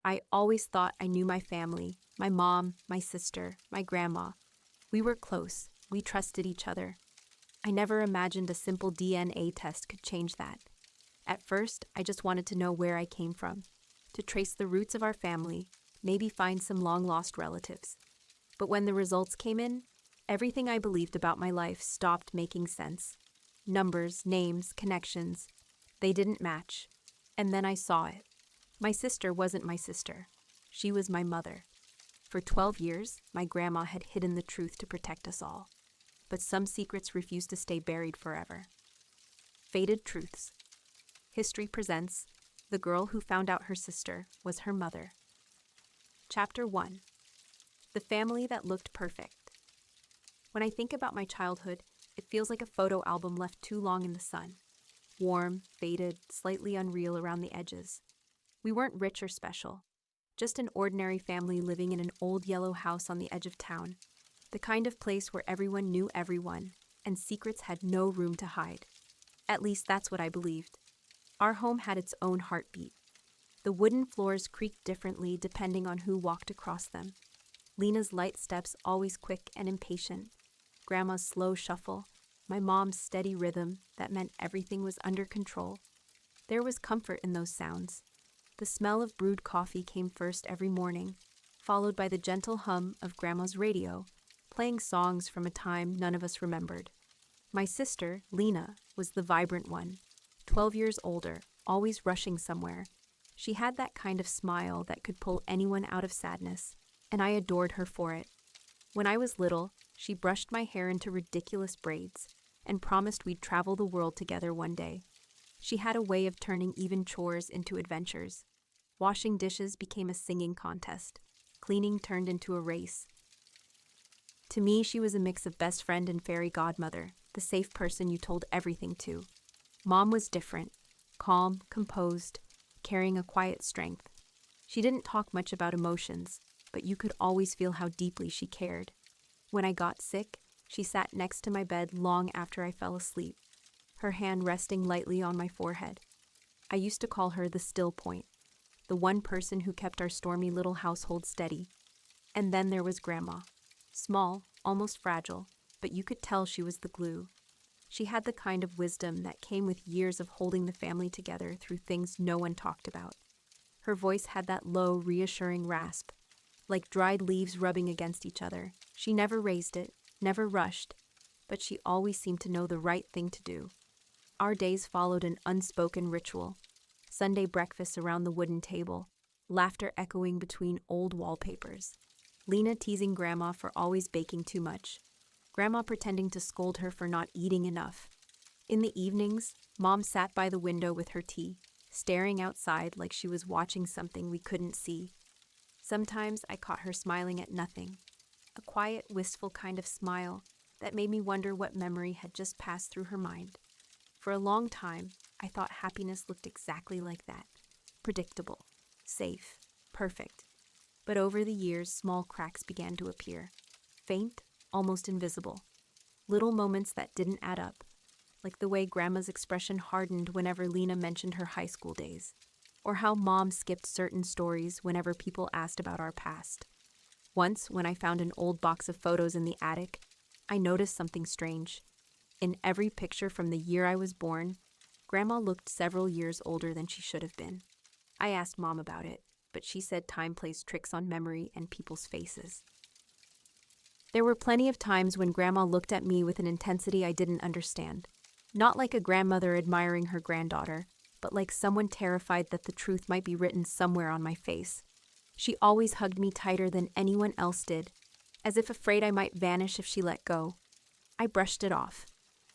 I always thought I knew my family, my mom, my sister, my grandma. We were close. We trusted each other. I never imagined a simple DNA test could change that. At first, I just wanted to know where I came from, to trace the roots of our family, maybe find some long-lost relatives. But when the results came in, everything I believed about my life stopped making sense. Numbers, names, connections, they didn't match. And then I saw it. My sister wasn't my sister. She was my mother. For 12 years, my grandma had hidden the truth to protect us all. But some secrets refuse to stay buried forever. Fated Truths. History presents The Girl Who Found Out Her Sister Was Her Mother. Chapter 1. The Family That Looked Perfect. When I think about my childhood, it feels like a photo album left too long in the sun. Warm, faded, slightly unreal around the edges. We weren't rich or special. Just an ordinary family living in an old yellow house on the edge of town. The kind of place where everyone knew everyone, and secrets had no room to hide. At least that's what I believed. Our home had its own heartbeat. The wooden floors creaked differently depending on who walked across them. Lena's light steps always quick and impatient. Grandma's slow shuffle. My mom's steady rhythm that meant everything was under control. There was comfort in those sounds. The smell of brewed coffee came first every morning, followed by the gentle hum of Grandma's radio, playing songs from a time none of us remembered. My sister, Lena, was the vibrant one, 12 years older, always rushing somewhere. She had that kind of smile that could pull anyone out of sadness, and I adored her for it. When I was little, she brushed my hair into ridiculous braids and promised we'd travel the world together one day. She had a way of turning even chores into adventures. Washing dishes became a singing contest. Cleaning turned into a race. To me, she was a mix of best friend and fairy godmother, the safe person you told everything to. Mom was different, calm, composed, carrying a quiet strength. She didn't talk much about emotions, but you could always feel how deeply she cared. When I got sick, she sat next to my bed long after I fell asleep, her hand resting lightly on my forehead. I used to call her the still point, the one person who kept our stormy little household steady. And then there was Grandma. Small, almost fragile, but you could tell she was the glue. She had the kind of wisdom that came with years of holding the family together through things no one talked about. Her voice had that low, reassuring rasp, like dried leaves rubbing against each other. She never raised it, never rushed, but she always seemed to know the right thing to do. Our days followed an unspoken ritual. Sunday breakfasts around the wooden table, laughter echoing between old wallpapers. Lena teasing Grandma for always baking too much. Grandma pretending to scold her for not eating enough. In the evenings, Mom sat by the window with her tea, staring outside like she was watching something we couldn't see. Sometimes I caught her smiling at nothing, a quiet, wistful kind of smile that made me wonder what memory had just passed through her mind. For a long time, I thought happiness looked exactly like that. Predictable, safe, perfect. But over the years, small cracks began to appear. Faint, almost invisible. Little moments that didn't add up. Like the way Grandma's expression hardened whenever Lena mentioned her high school days. Or how Mom skipped certain stories whenever people asked about our past. Once, when I found an old box of photos in the attic, I noticed something strange. In every picture from the year I was born, Grandma looked several years older than she should have been. I asked Mom about it, but she said time plays tricks on memory and people's faces. There were plenty of times when Grandma looked at me with an intensity I didn't understand. Not like a grandmother admiring her granddaughter, but like someone terrified that the truth might be written somewhere on my face. She always hugged me tighter than anyone else did, as if afraid I might vanish if she let go. I brushed it off.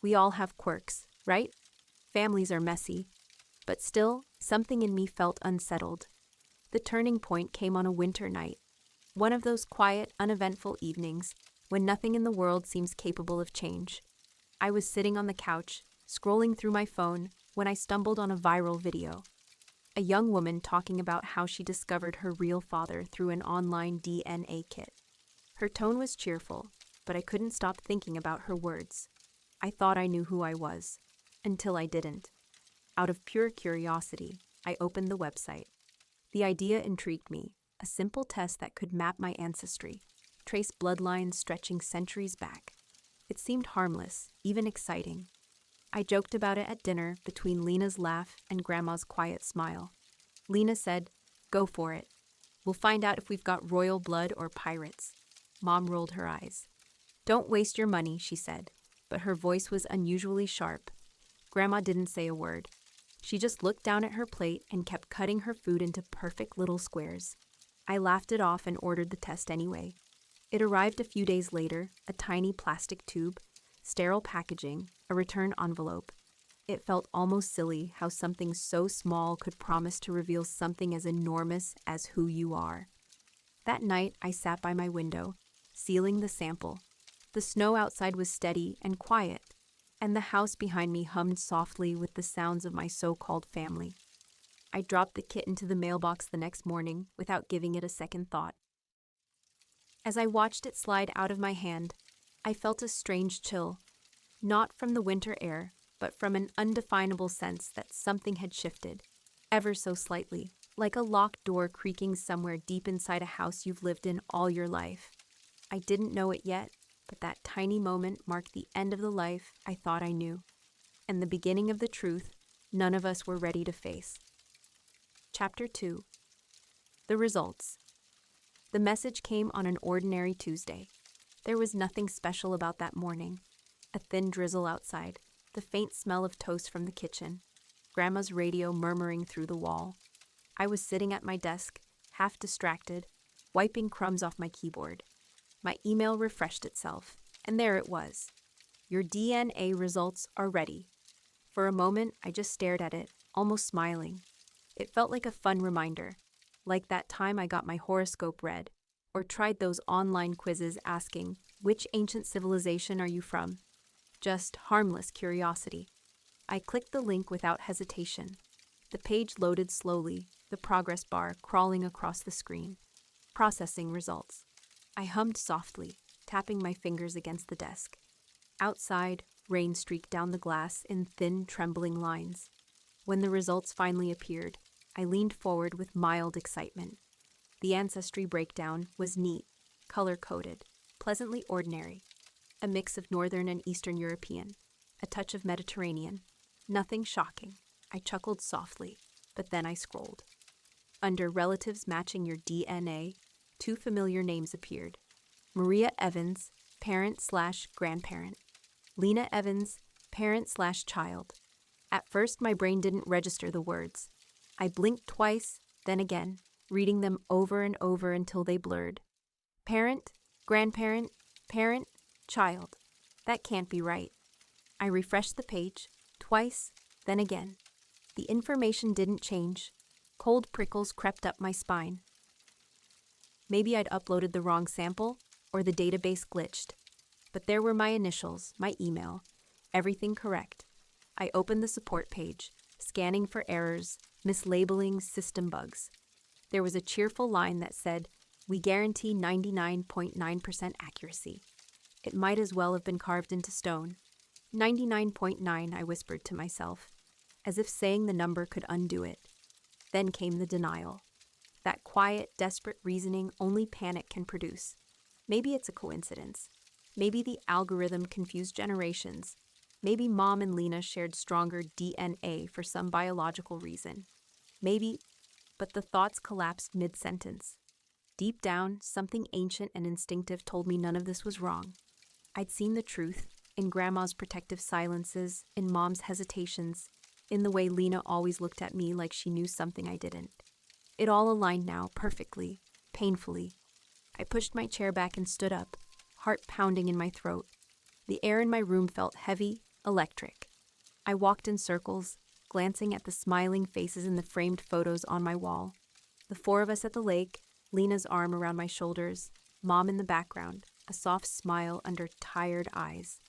We all have quirks, right? Families are messy. But still, something in me felt unsettled. The turning point came on a winter night. One of those quiet, uneventful evenings when nothing in the world seems capable of change. I was sitting on the couch, scrolling through my phone, when I stumbled on a viral video. A young woman talking about how she discovered her real father through an online DNA kit. Her tone was cheerful, but I couldn't stop thinking about her words. I thought I knew who I was, until I didn't. Out of pure curiosity, I opened the website. The idea intrigued me, a simple test that could map my ancestry, trace bloodlines stretching centuries back. It seemed harmless, even exciting. I joked about it at dinner between Lena's laugh and Grandma's quiet smile. Lena said, "Go for it. We'll find out if we've got royal blood or pirates." Mom rolled her eyes. "Don't waste your money," she said, but her voice was unusually sharp. Grandma didn't say a word. She just looked down at her plate and kept cutting her food into perfect little squares. I laughed it off and ordered the test anyway. It arrived a few days later, a tiny plastic tube, sterile packaging, a return envelope. It felt almost silly how something so small could promise to reveal something as enormous as who you are. That night, I sat by my window, sealing the sample. The snow outside was steady and quiet, and the house behind me hummed softly with the sounds of my so-called family. I dropped the kit into the mailbox the next morning without giving it a second thought. As I watched it slide out of my hand, I felt a strange chill, not from the winter air, but from an undefinable sense that something had shifted, ever so slightly, like a locked door creaking somewhere deep inside a house you've lived in all your life. I didn't know it yet, but that tiny moment marked the end of the life I thought I knew, and the beginning of the truth none of us were ready to face. Chapter 2. The results. The message came on an ordinary Tuesday. There was nothing special about that morning. A thin drizzle outside, the faint smell of toast from the kitchen, Grandma's radio murmuring through the wall. I was sitting at my desk, half distracted, wiping crumbs off my keyboard. My email refreshed itself, and there it was. Your DNA results are ready. For a moment, I just stared at it, almost smiling. It felt like a fun reminder, like that time I got my horoscope read, or tried those online quizzes asking, "Which ancient civilization are you from?" Just harmless curiosity. I clicked the link without hesitation. The page loaded slowly, the progress bar crawling across the screen. Processing results. I hummed softly, tapping my fingers against the desk. Outside, rain streaked down the glass in thin, trembling lines. When the results finally appeared, I leaned forward with mild excitement. The ancestry breakdown was neat, color-coded, pleasantly ordinary. A mix of Northern and Eastern European, a touch of Mediterranean. Nothing shocking. I chuckled softly, but then I scrolled. Under relatives matching your DNA, 2 familiar names appeared. Maria Evans, parent/grandparent. Lena Evans, parent/child. At first, my brain didn't register the words. I blinked twice, then again, reading them over and over until they blurred. Parent, grandparent, parent, child. That can't be right. I refreshed the page, twice, then again. The information didn't change. Cold prickles crept up my spine. Maybe I'd uploaded the wrong sample, or the database glitched. But there were my initials, my email, everything correct. I opened the support page, scanning for errors, mislabeling, system bugs. There was a cheerful line that said, "We guarantee 99.9% accuracy." It might as well have been carved into stone. 99.9, I whispered to myself, as if saying the number could undo it. Then came the denial. That quiet, desperate reasoning only panic can produce. Maybe it's a coincidence. Maybe the algorithm confused generations. Maybe Mom and Lena shared stronger DNA for some biological reason. Maybe, but the thoughts collapsed mid-sentence. Deep down, something ancient and instinctive told me none of this was wrong. I'd seen the truth, in Grandma's protective silences, in Mom's hesitations, in the way Lena always looked at me like she knew something I didn't. It all aligned now, perfectly, painfully. I pushed my chair back and stood up, heart pounding in my throat. The air in my room felt heavy, electric. I walked in circles, glancing at the smiling faces in the framed photos on my wall. The 4 of us at the lake, Lena's arm around my shoulders, Mom in the background, a soft smile under tired eyes.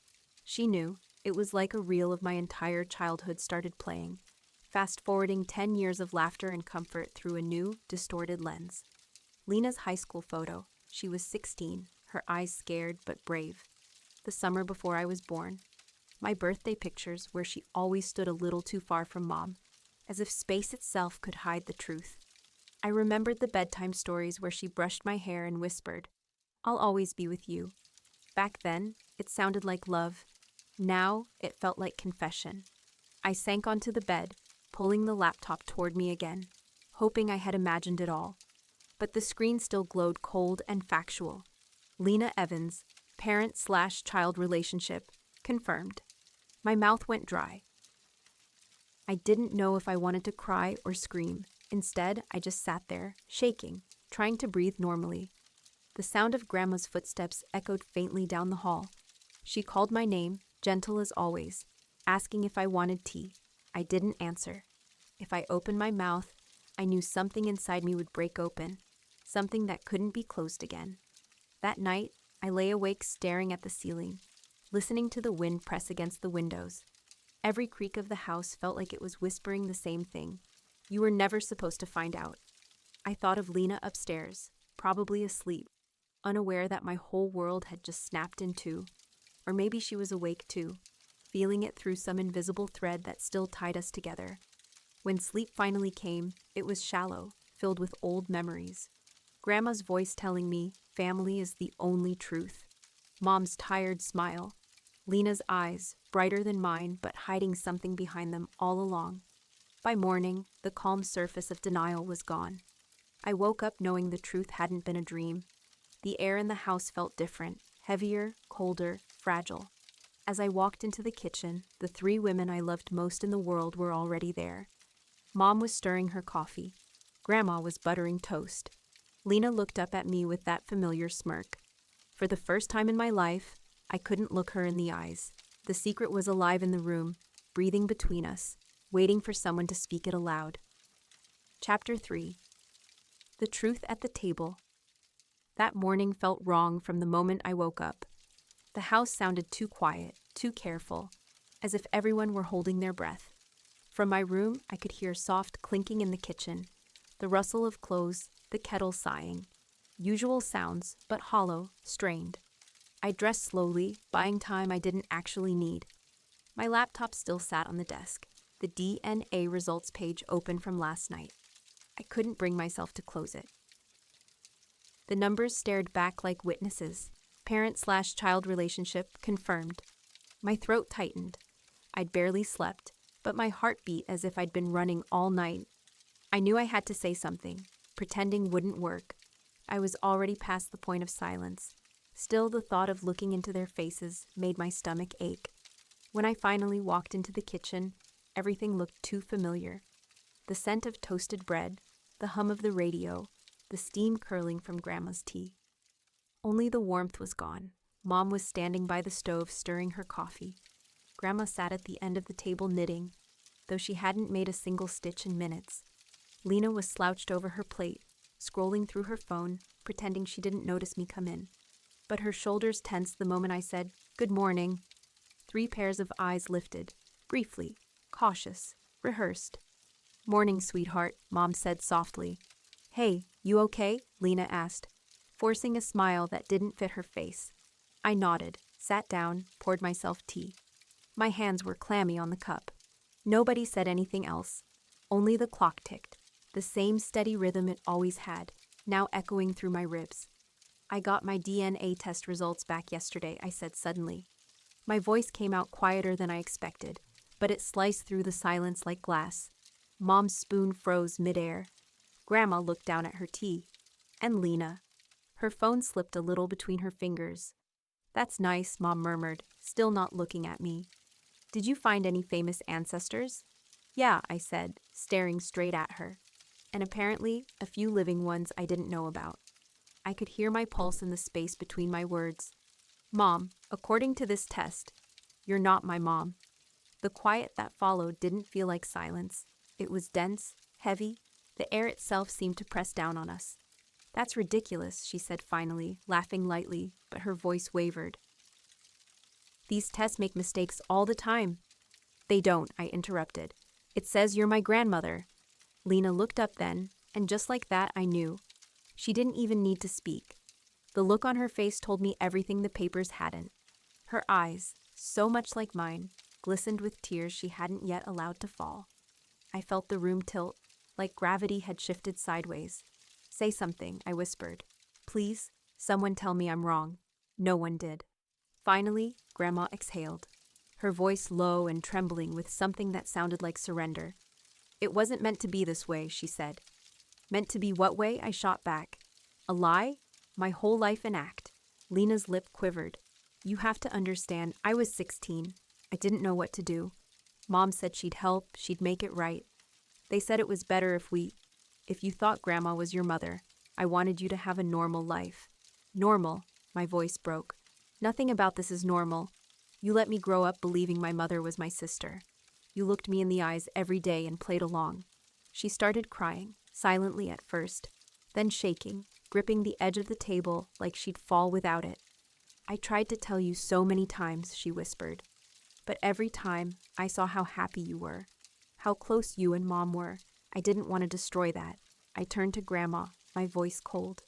She knew. It was like a reel of my entire childhood started playing, fast-forwarding 10 years of laughter and comfort through a new, distorted lens. Lena's high school photo. She was 16, her eyes scared but brave. The summer before I was born. My birthday pictures where she always stood a little too far from Mom, as if space itself could hide the truth. I remembered the bedtime stories where she brushed my hair and whispered, "I'll always be with you." Back then, it sounded like love. Now, it felt like confession. I sank onto the bed, pulling the laptop toward me again, hoping I had imagined it all. But the screen still glowed cold and factual. Lena Evans, parent/child relationship, confirmed. My mouth went dry. I didn't know if I wanted to cry or scream. Instead, I just sat there, shaking, trying to breathe normally. The sound of Grandma's footsteps echoed faintly down the hall. She called my name, gentle as always, asking if I wanted tea. I didn't answer. If I opened my mouth, I knew something inside me would break open, something that couldn't be closed again. That night, I lay awake staring at the ceiling, listening to the wind press against the windows. Every creak of the house felt like it was whispering the same thing. You were never supposed to find out. I thought of Lena upstairs, probably asleep, unaware that my whole world had just snapped in two. Or maybe she was awake too, feeling it through some invisible thread that still tied us together. When sleep finally came, it was shallow, filled with old memories. Grandma's voice telling me family is the only truth. Mom's tired smile. Lena's eyes, brighter than mine, but hiding something behind them all along. By morning, the calm surface of denial was gone. I woke up knowing the truth hadn't been a dream. The air in the house felt different, heavier, colder, fragile. As I walked into the kitchen, the three women I loved most in the world were already there. Mom was stirring her coffee. Grandma was buttering toast. Lena looked up at me with that familiar smirk. For the first time in my life, I couldn't look her in the eyes. The secret was alive in the room, breathing between us, waiting for someone to speak it aloud. Chapter 3. The Truth at the Table. That morning felt wrong from the moment I woke up. The house sounded too quiet, too careful, as if everyone were holding their breath. From my room, I could hear soft clinking in the kitchen, the rustle of clothes, the kettle sighing. Usual sounds, but hollow, strained. I dressed slowly, buying time I didn't actually need. My laptop still sat on the desk, the DNA results page open from last night. I couldn't bring myself to close it. The numbers stared back like witnesses. Parent/child relationship confirmed. My throat tightened. I'd barely slept, but my heart beat as if I'd been running all night. I knew I had to say something. Pretending wouldn't work. I was already past the point of silence. Still, the thought of looking into their faces made my stomach ache. When I finally walked into the kitchen, everything looked too familiar. The scent of toasted bread, the hum of the radio, the steam curling from Grandma's tea. Only the warmth was gone. Mom was standing by the stove stirring her coffee. Grandma sat at the end of the table knitting, though she hadn't made a single stitch in minutes. Lena was slouched over her plate, scrolling through her phone, pretending she didn't notice me come in. But her shoulders tensed the moment I said, "Good morning." 3 pairs of eyes lifted, briefly, cautious, rehearsed. "Morning, sweetheart," Mom said softly. "Hey, you okay?" Lena asked, forcing a smile that didn't fit her face. I nodded, sat down, poured myself tea. My hands were clammy on the cup. Nobody said anything else. Only the clock ticked, the same steady rhythm it always had, now echoing through my ribs. "I got my DNA test results back yesterday," I said suddenly. My voice came out quieter than I expected, but it sliced through the silence like glass. Mom's spoon froze midair. Grandma looked down at her tea. And Lena. Her phone slipped a little between her fingers. "That's nice," Mom murmured, still not looking at me. "Did you find any famous ancestors?" "Yeah," I said, staring straight at her. "And apparently, a few living ones I didn't know about." I could hear my pulse in the space between my words. "Mom, according to this test, you're not my mom." The quiet that followed didn't feel like silence. It was dense, heavy. The air itself seemed to press down on us. "That's ridiculous," she said finally, laughing lightly, but her voice wavered. "These tests make mistakes all the time." "They don't," I interrupted. "It says you're my grandmother." Lena looked up then, and just like that I knew. She didn't even need to speak. The look on her face told me everything the papers hadn't. Her eyes, so much like mine, glistened with tears she hadn't yet allowed to fall. I felt the room tilt, like gravity had shifted sideways. "Say something," I whispered. "Please, someone tell me I'm wrong." No one did. Finally, Grandma exhaled, her voice low and trembling with something that sounded like surrender. "It wasn't meant to be this way," she said. "Meant to be what way?" I shot back. "A lie? My whole life an act." Lena's lip quivered. "You have to understand, I was 16. I didn't know what to do. Mom said she'd help, she'd make it right. They said it was better if you thought Grandma was your mother. I wanted you to have a normal life." "Normal?" My voice broke. "Nothing about this is normal. You let me grow up believing my mother was my sister. You looked me in the eyes every day and played along." She started crying, silently at first, then shaking, gripping the edge of the table like she'd fall without it. "I tried to tell you so many times," she whispered. "But every time, I saw how happy you were, how close you and Mom were. I didn't want to destroy that." I turned to Grandma, my voice cold.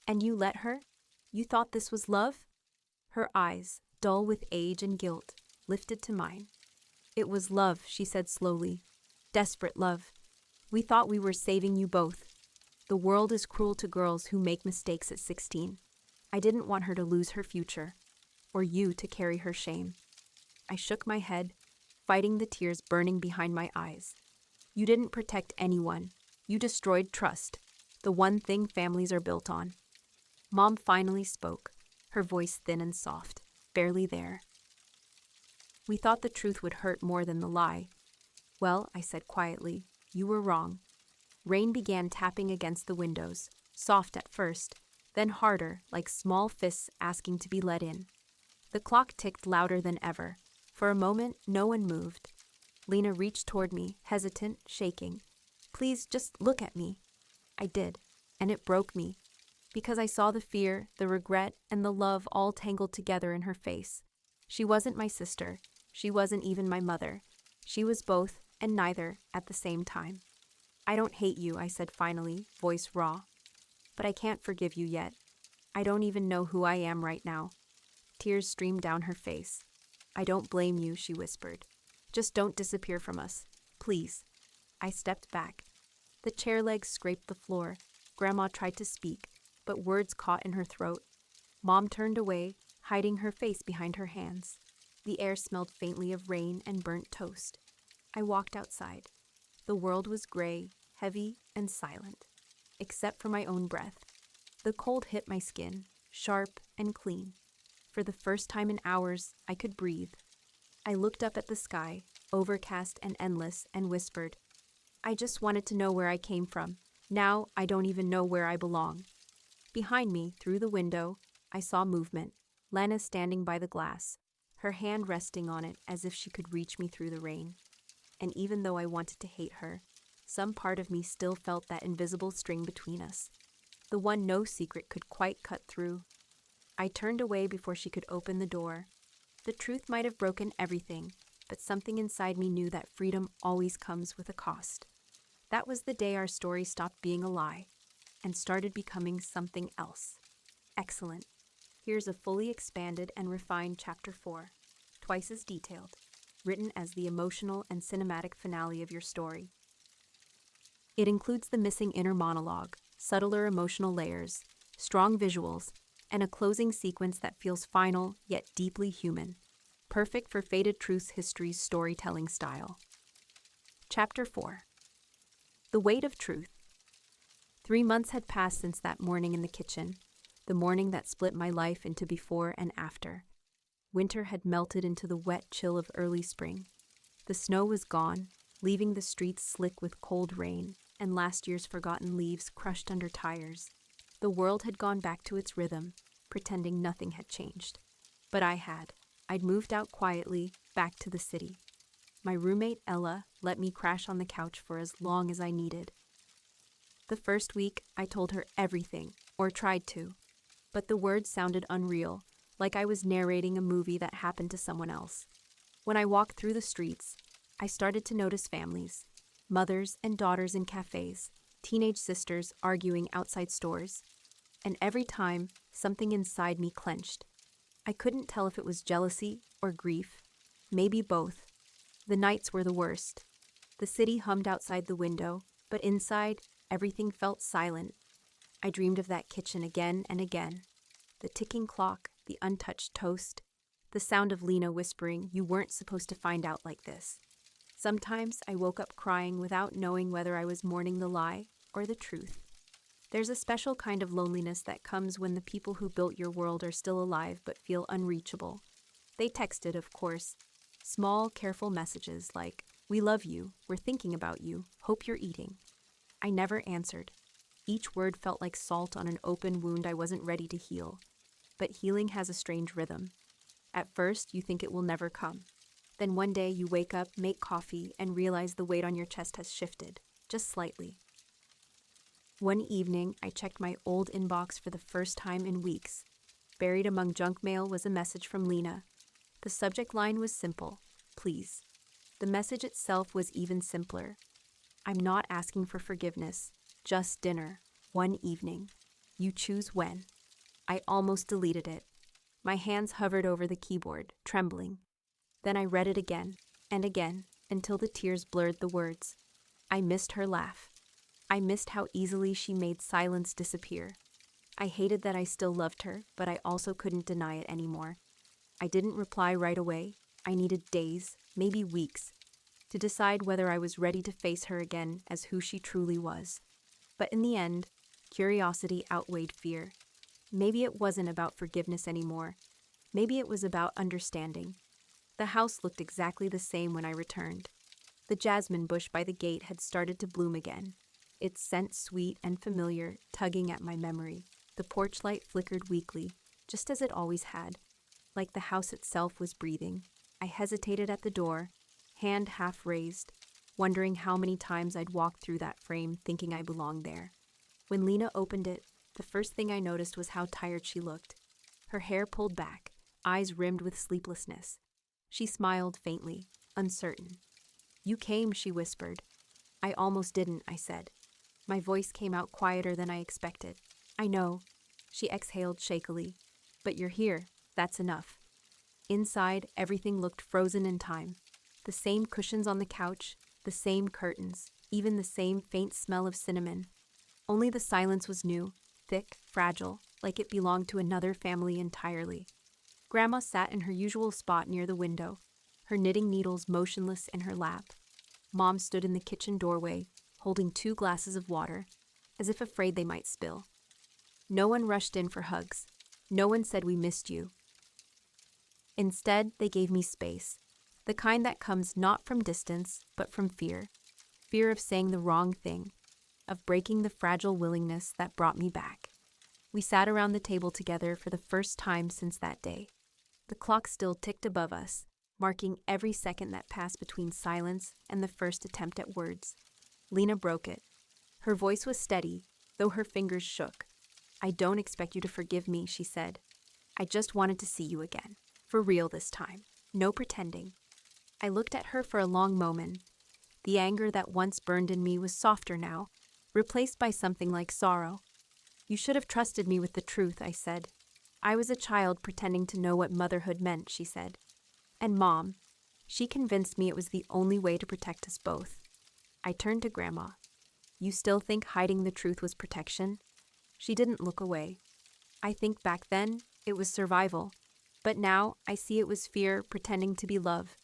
"And you let her? You thought this was love?" Her eyes, dull with age and guilt, lifted to mine. "It was love," she said slowly. "Desperate love. We thought we were saving you both. The world is cruel to girls who make mistakes at 16. I didn't want her to lose her future, or you to carry her shame." I shook my head, fighting the tears burning behind my eyes. "You didn't protect anyone. You destroyed trust, the one thing families are built on." Mom finally spoke, her voice thin and soft, barely there. "We thought the truth would hurt more than the lie." "Well," I said quietly, "you were wrong." Rain began tapping against the windows, soft at first, then harder, like small fists asking to be let in. The clock ticked louder than ever. For a moment, no one moved. Lena reached toward me, hesitant, shaking. "Please, just look at me." I did, and it broke me, because I saw the fear, the regret, and the love all tangled together in her face. She wasn't my sister. She wasn't even my mother. She was both, and neither, at the same time. "I don't hate you," I said finally, voice raw. "But I can't forgive you yet. I don't even know who I am right now." Tears streamed down her face. "I don't blame you," she whispered. "Just don't disappear from us. Please." I stepped back. The chair legs scraped the floor. Grandma tried to speak, but words caught in her throat. Mom turned away, hiding her face behind her hands. The air smelled faintly of rain and burnt toast. I walked outside. The world was gray, heavy, and silent, except for my own breath. The cold hit my skin, sharp and clean. For the first time in hours, I could breathe. I looked up at the sky, overcast and endless, and whispered, "I just wanted to know where I came from. Now I don't even know where I belong." Behind me, through the window, I saw movement. Lana standing by the glass, her hand resting on it as if she could reach me through the rain. And even though I wanted to hate her, some part of me still felt that invisible string between us, the one no secret could quite cut through. I turned away before she could open the door. The truth might have broken everything, but something inside me knew that freedom always comes with a cost. That was the day our story stopped being a lie and started becoming something else. Excellent. Here's a fully expanded and refined Chapter 4, twice as detailed, written as the emotional and cinematic finale of your story. It includes the missing inner monologue, subtler emotional layers, strong visuals, and a closing sequence that feels final yet deeply human, perfect for Faded Truths History's storytelling style. Chapter 4. The Weight of Truth. 3 months had passed since that morning in the kitchen, the morning that split my life into before and after. Winter had melted into the wet chill of early spring. The snow was gone, leaving the streets slick with cold rain, and last year's forgotten leaves crushed under tires. The world had gone back to its rhythm, pretending nothing had changed. But I had. I'd moved out quietly, back to the city. My roommate, Ella, let me crash on the couch for as long as I needed. The first week, I told her everything, or tried to. But the words sounded unreal, like I was narrating a movie that happened to someone else. When I walked through the streets, I started to notice families, mothers and daughters in cafes, teenage sisters arguing outside stores. And every time, something inside me clenched. I couldn't tell if it was jealousy or grief, maybe both. The nights were the worst. The city hummed outside the window, but But inside, everything felt silent. I dreamed of that kitchen again and again. The ticking clock, the untouched toast, the sound of Lena whispering, "You weren't supposed to find out like this." Sometimes I woke up crying without knowing whether I was mourning the lie or the truth. There's a special kind of loneliness that comes when the people who built your world are still alive but feel unreachable. They texted, of course. Small, careful messages like, "We love you, we're thinking about you, hope you're eating." I never answered. Each word felt like salt on an open wound I wasn't ready to heal. But healing has a strange rhythm. At first, you think it will never come. Then one day you wake up, make coffee, and realize the weight on your chest has shifted, just slightly. One evening, I checked my old inbox for the first time in weeks. Buried among junk mail was a message from Lena. The subject line was simple, "Please." The message itself was even simpler. "I'm not asking for forgiveness, just dinner, one evening. You choose when." I almost deleted it. My hands hovered over the keyboard, trembling. Then I read it again and again until the tears blurred the words. I missed her laugh. I missed how easily she made silence disappear. I hated that I still loved her, but I also couldn't deny it anymore. I didn't reply right away. I needed days, maybe weeks, to decide whether I was ready to face her again as who she truly was. But in the end, curiosity outweighed fear. Maybe it wasn't about forgiveness anymore. Maybe it was about understanding. The house looked exactly the same when I returned. The jasmine bush by the gate had started to bloom again, its scent sweet and familiar, tugging at my memory. The porch light flickered weakly, just as it always had, like the house itself was breathing. I hesitated at the door, hand half raised, wondering how many times I'd walked through that frame thinking I belonged there. When Lena opened it, the first thing I noticed was how tired she looked. Her hair pulled back, eyes rimmed with sleeplessness. She smiled faintly, uncertain. "You came," she whispered. "I almost didn't," I said. My voice came out quieter than I expected. "I know," she exhaled shakily. "But you're here. That's enough." Inside, everything looked frozen in time. The same cushions on the couch, the same curtains, even the same faint smell of cinnamon. Only the silence was new, thick, fragile, like it belonged to another family entirely. Grandma sat in her usual spot near the window, her knitting needles motionless in her lap. Mom stood in the kitchen doorway, holding 2 glasses of water, as if afraid they might spill. No one rushed in for hugs. No one said we missed you. Instead, they gave me space, the kind that comes not from distance, but from fear. Fear of saying the wrong thing, of breaking the fragile willingness that brought me back. We sat around the table together for the first time since that day. The clock still ticked above us, marking every second that passed between silence and the first attempt at words. Lena broke it. Her voice was steady, though her fingers shook. "I don't expect you to forgive me," she said. "I just wanted to see you again. For real this time. No pretending." I looked at her for a long moment. The anger that once burned in me was softer now, replaced by something like sorrow. "You should have trusted me with the truth," I said. "I was a child pretending to know what motherhood meant," she said. "And Mom, she convinced me it was the only way to protect us both." I turned to Grandma. "You still think hiding the truth was protection?" She didn't look away. "I think back then, it was survival. But now, I see it was fear pretending to be love."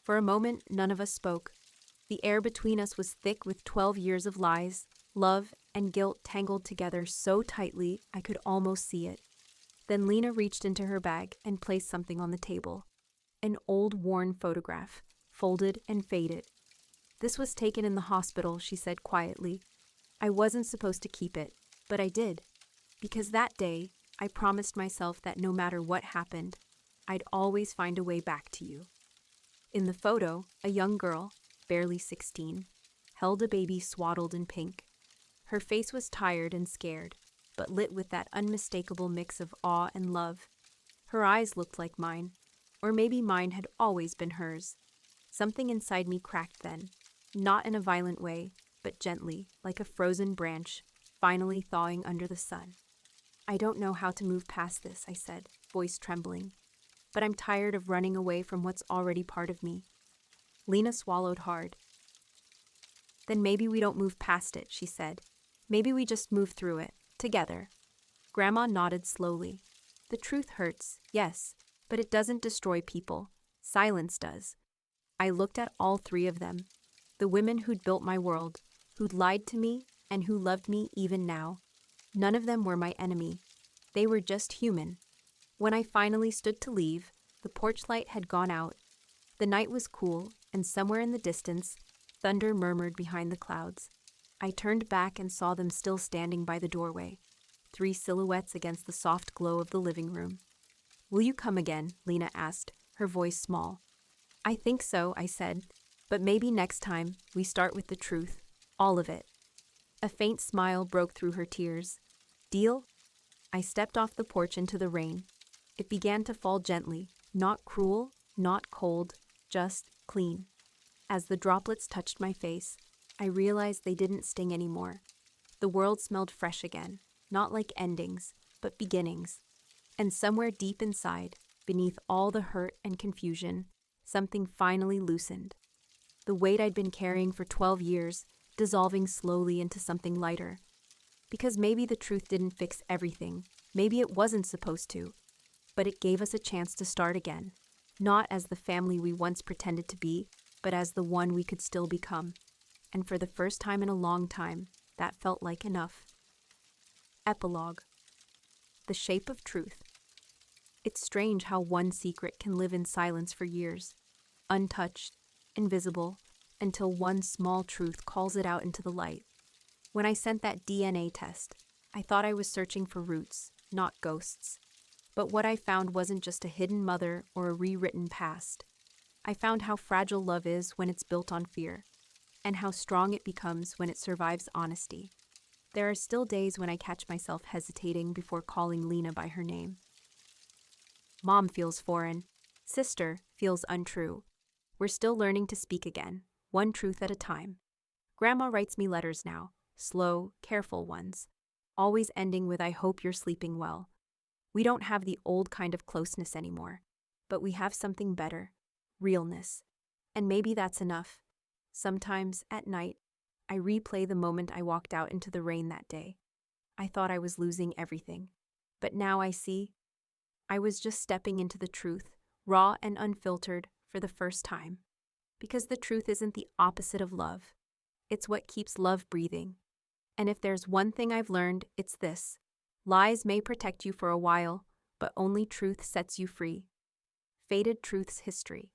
For a moment, none of us spoke. The air between us was thick with 12 years of lies, love, and guilt tangled together so tightly I could almost see it. Then Lena reached into her bag and placed something on the table. An old, worn photograph, folded and faded. "This was taken in the hospital," she said quietly. "I wasn't supposed to keep it, but I did. Because that day, I promised myself that no matter what happened, I'd always find a way back to you." In the photo, a young girl, barely 16, held a baby swaddled in pink. Her face was tired and scared, but lit with that unmistakable mix of awe and love. Her eyes looked like mine, or maybe mine had always been hers. Something inside me cracked then, not in a violent way, but gently, like a frozen branch, finally thawing under the sun. "I don't know how to move past this," I said, voice trembling. "But I'm tired of running away from what's already part of me." Lena swallowed hard. Then maybe we don't move past it, she said. Maybe we just move through it, together. Grandma nodded slowly. The truth hurts, yes, but it doesn't destroy people. Silence does. I looked at all three of them. The women who'd built my world, who'd lied to me, and who loved me even now. None of them were my enemy. They were just human. When I finally stood to leave, the porch light had gone out. The night was cool, and somewhere in the distance, thunder murmured behind the clouds. I turned back and saw them still standing by the doorway, 3 silhouettes against the soft glow of the living room. "Will you come again?" Lena asked, her voice small. "I think so," I said, "but maybe next time we start with the truth, all of it." A faint smile broke through her tears. "Deal?" I stepped off the porch into the rain. It began to fall gently, not cruel, not cold, just clean. As the droplets touched my face, I realized they didn't sting anymore. The world smelled fresh again, not like endings, but beginnings. And somewhere deep inside, beneath all the hurt and confusion, something finally loosened. The weight I'd been carrying for 12 years, dissolving slowly into something lighter. Because maybe the truth didn't fix everything, maybe it wasn't supposed to, but it gave us a chance to start again, not as the family we once pretended to be, but as the one we could still become. And for the first time in a long time, that felt like enough. Epilogue. The shape of truth. It's strange how one secret can live in silence for years, untouched, invisible, until one small truth calls it out into the light. When I sent that DNA test, I thought I was searching for roots, not ghosts. But what I found wasn't just a hidden mother or a rewritten past. I found how fragile love is when it's built on fear, and how strong it becomes when it survives honesty. There are still days when I catch myself hesitating before calling Lena by her name. Mom feels foreign. Sister feels untrue. We're still learning to speak again, one truth at a time. Grandma writes me letters now, slow, careful ones, always ending with "I hope you're sleeping well." We don't have the old kind of closeness anymore, but we have something better, realness. And maybe that's enough. Sometimes, at night, I replay the moment I walked out into the rain that day. I thought I was losing everything, but now I see I was just stepping into the truth, raw and unfiltered, for the first time. Because the truth isn't the opposite of love. It's what keeps love breathing. And if there's one thing I've learned, it's this. Lies may protect you for a while, but only truth sets you free. Faded Truth's History.